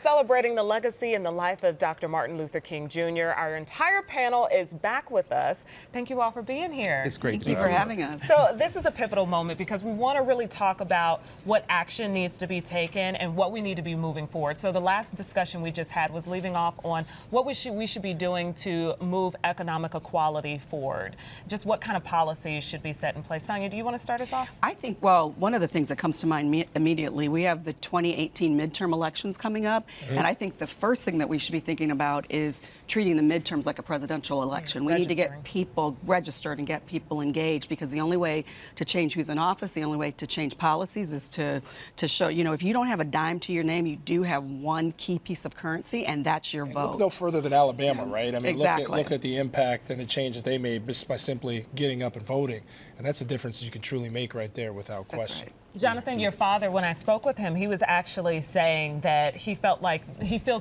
celebrating the legacy and the life of Dr. Martin Luther King Jr. Our entire panel is back with us. Thank you all for being here. It's great. Thank you for having us. So this is a pivotal moment because we want to really talk about what action needs to be taken and what we need to be moving forward. So the last discussion we just had was leaving off on what we should be doing to move economic equality forward. Just what kind of policies should be set in place. Sonya, do you want to start us off? I think, well, one of the things that comes to mind immediately, we have the 2018 midterm elections coming up, and I think the first thing that we should be thinking about is treating the midterms like a presidential election. We need to get people registered and get people engaged, because the only way to change who's in office, the only way to change policies is to show, you know, if you don't have a dime to your name, you do have one key piece of currency, and that's your vote. Look no further than Alabama, right? I mean, exactly. look at the impact and the change that they made just by simply getting up and voting. And that's a difference you can truly make right there without question. Right. Jonathan, your father, when I spoke with him, he was actually saying that he feels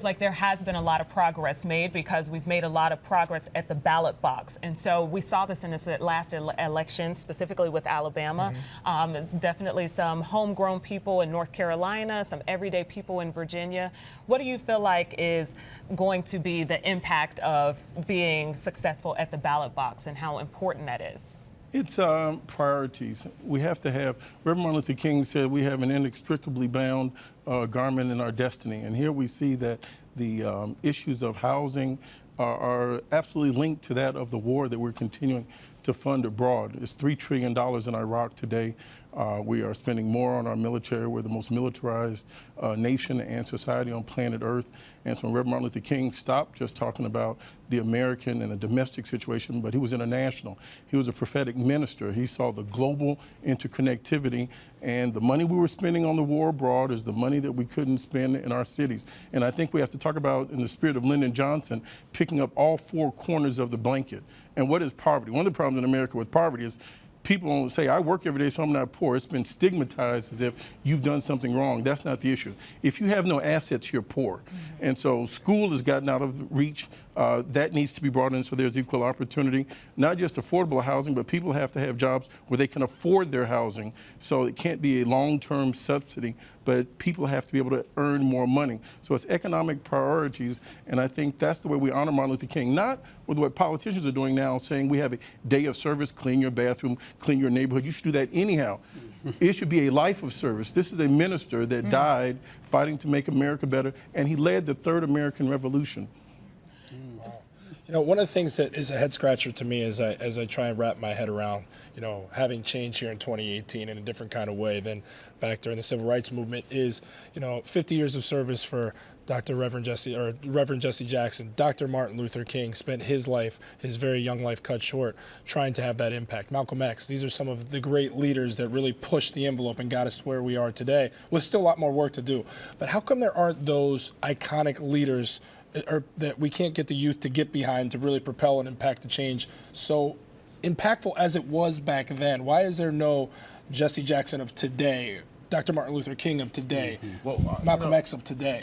like there has been a lot of progress made because we've made a lot of progress at the ballot box. And so we saw this in this last election, specifically with Alabama. Definitely some homegrown people in North Carolina, some everyday people in Virginia. What do you feel like is going to be the impact of being successful at the ballot box and how important that is? It's priorities. We have to have, Reverend Martin Luther King said, we have an inextricably bound garment in our destiny. And here we see that the issues of housing are absolutely linked to that of the war that we're continuing to fund abroad. It's $3 trillion in Iraq today. We are spending more on our military. We're the most militarized nation and society on planet Earth. And so when Reverend Martin Luther King stopped just talking about the American and the domestic situation, but he was international. He was a prophetic minister. He saw the global interconnectivity, and the money we were spending on the war abroad is the money that we couldn't spend in our cities. And I think we have to talk about, in the spirit of Lyndon Johnson, picking up all four corners of the blanket. And what is poverty? One of the problems in America with poverty is people say, I work every day, so I'm not poor. It's been stigmatized as if you've done something wrong. That's not the issue. If you have no assets, you're poor. And so school has gotten out of reach. That needs to be brought in so there's equal opportunity. Not just affordable housing, but people have to have jobs where they can afford their housing. So it can't be a long-term subsidy, but people have to be able to earn more money. So it's economic priorities, and I think that's the way we honor Martin Luther King, not with what politicians are doing now, saying we have a day of service, clean your bathroom, clean your neighborhood. You should do that anyhow. It should be a life of service. This is a minister that died fighting to make America better, and he led the Third American Revolution. You know, one of the things that is a head scratcher to me as I try and wrap my head around, you know, having change here in 2018 in a different kind of way than back during the Civil Rights Movement is, you know, 50 years of service for Reverend Jesse Jackson. Dr. Martin Luther King spent his life, his very young life cut short, trying to have that impact. Malcolm X, these are some of the great leaders that really pushed the envelope and got us where we are today, with still a lot more work to do. But how come there aren't those iconic leaders or that we can't get the youth to get behind to really propel and impact the change so impactful as it was back then? Why is there no Jesse Jackson of today, Dr. Martin Luther King of today, Malcolm X of today?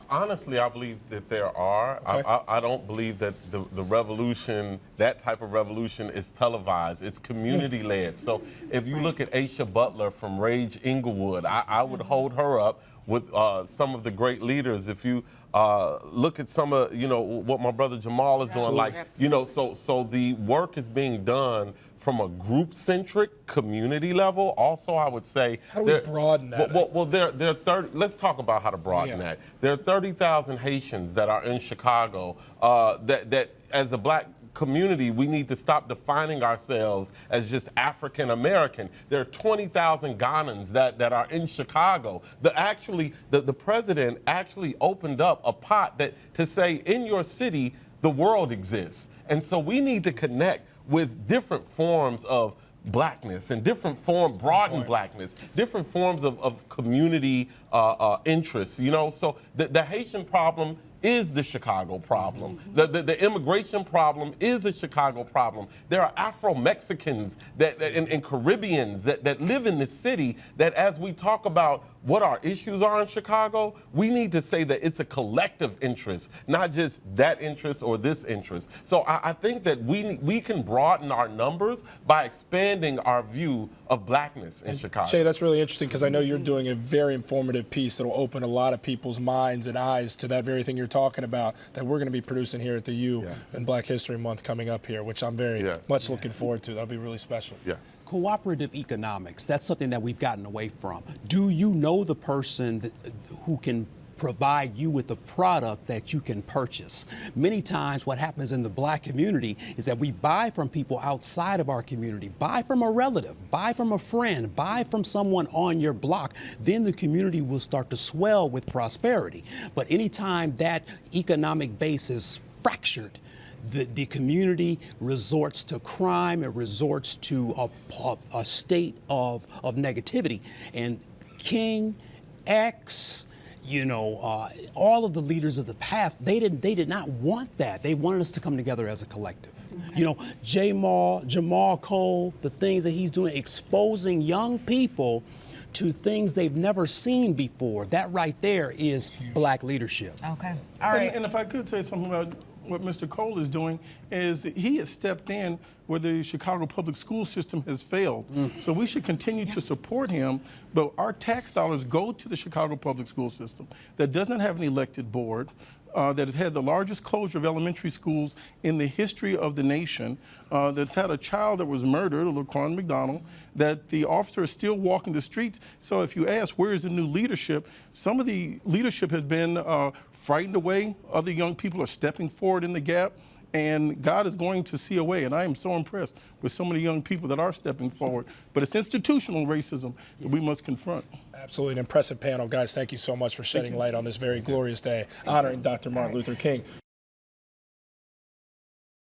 Honestly, I believe that there are. Okay. I don't believe that the revolution, that type of revolution, is televised. It's community-led. So if you look at Aisha Butler from Rage Inglewood, I would hold her up with some of the great leaders. If you look at some of, you know, what my brother Jahmal is doing, like, you know, so the work is being done from a group-centric community level. Also, I would say, how do we broaden that? Well, there are 30. Let's talk about how to broaden that. There are 30,000 Haitians that are in Chicago. That as a black community, we need to stop defining ourselves as just African American. There are 20,000 Ghanans that are in Chicago. The president actually opened up a pot to say, in your city, the world exists. And so we need to connect with different forms of blackness and broaden blackness, different forms of community interests, you know. So the Haitian problem is the Chicago problem. The immigration problem is a Chicago problem. There are Afro-Mexicans and Caribbeans that live in this city that, as we talk about what our issues are in Chicago, we need to say that it's a collective interest, not just that interest or this interest. So I think that we can broaden our numbers by expanding our view of blackness in Chicago. Shay, that's really interesting because I know you're doing a very informative piece that'll open a lot of people's minds and eyes to that very thing you're talking about that we're going to be producing here at the U in Black History Month coming up here, which I'm very much looking forward to. That'll be really special. Yeah. Cooperative economics, that's something that we've gotten away from. Do you know the person who can provide you with a product that you can purchase? Many times what happens in the black community is that we buy from people outside of our community, buy from a relative, buy from a friend, buy from someone on your block. Then the community will start to swell with prosperity. But anytime that economic base is fractured, the community resorts to crime, it resorts to a state of negativity. And King, X, all of the leaders of the past, they did not want that. They wanted us to come together as a collective. Jahmal Cole, the things that he's doing, exposing young people to things they've never seen before. That right there is black leadership. Okay. All right. And if I could say something about what Mr. Cole is doing, is he has stepped in where the Chicago public school system has failed. So we should continue to support him, but our tax dollars go to the Chicago public school system that does not have an elected board, that has had the largest closure of elementary schools in the history of the nation, that's had a child that was murdered, Laquan McDonald, that the officer is still walking the streets. So if you ask, where is the new leadership? Some of the leadership has been frightened away. Other young people are stepping forward in the gap. And God is going to see a way, and I am so impressed with so many young people that are stepping forward. But it's institutional racism that we must confront. Absolutely an impressive panel. Guys, thank you so much for shedding light on this very glorious day, honoring Dr. Martin Luther King.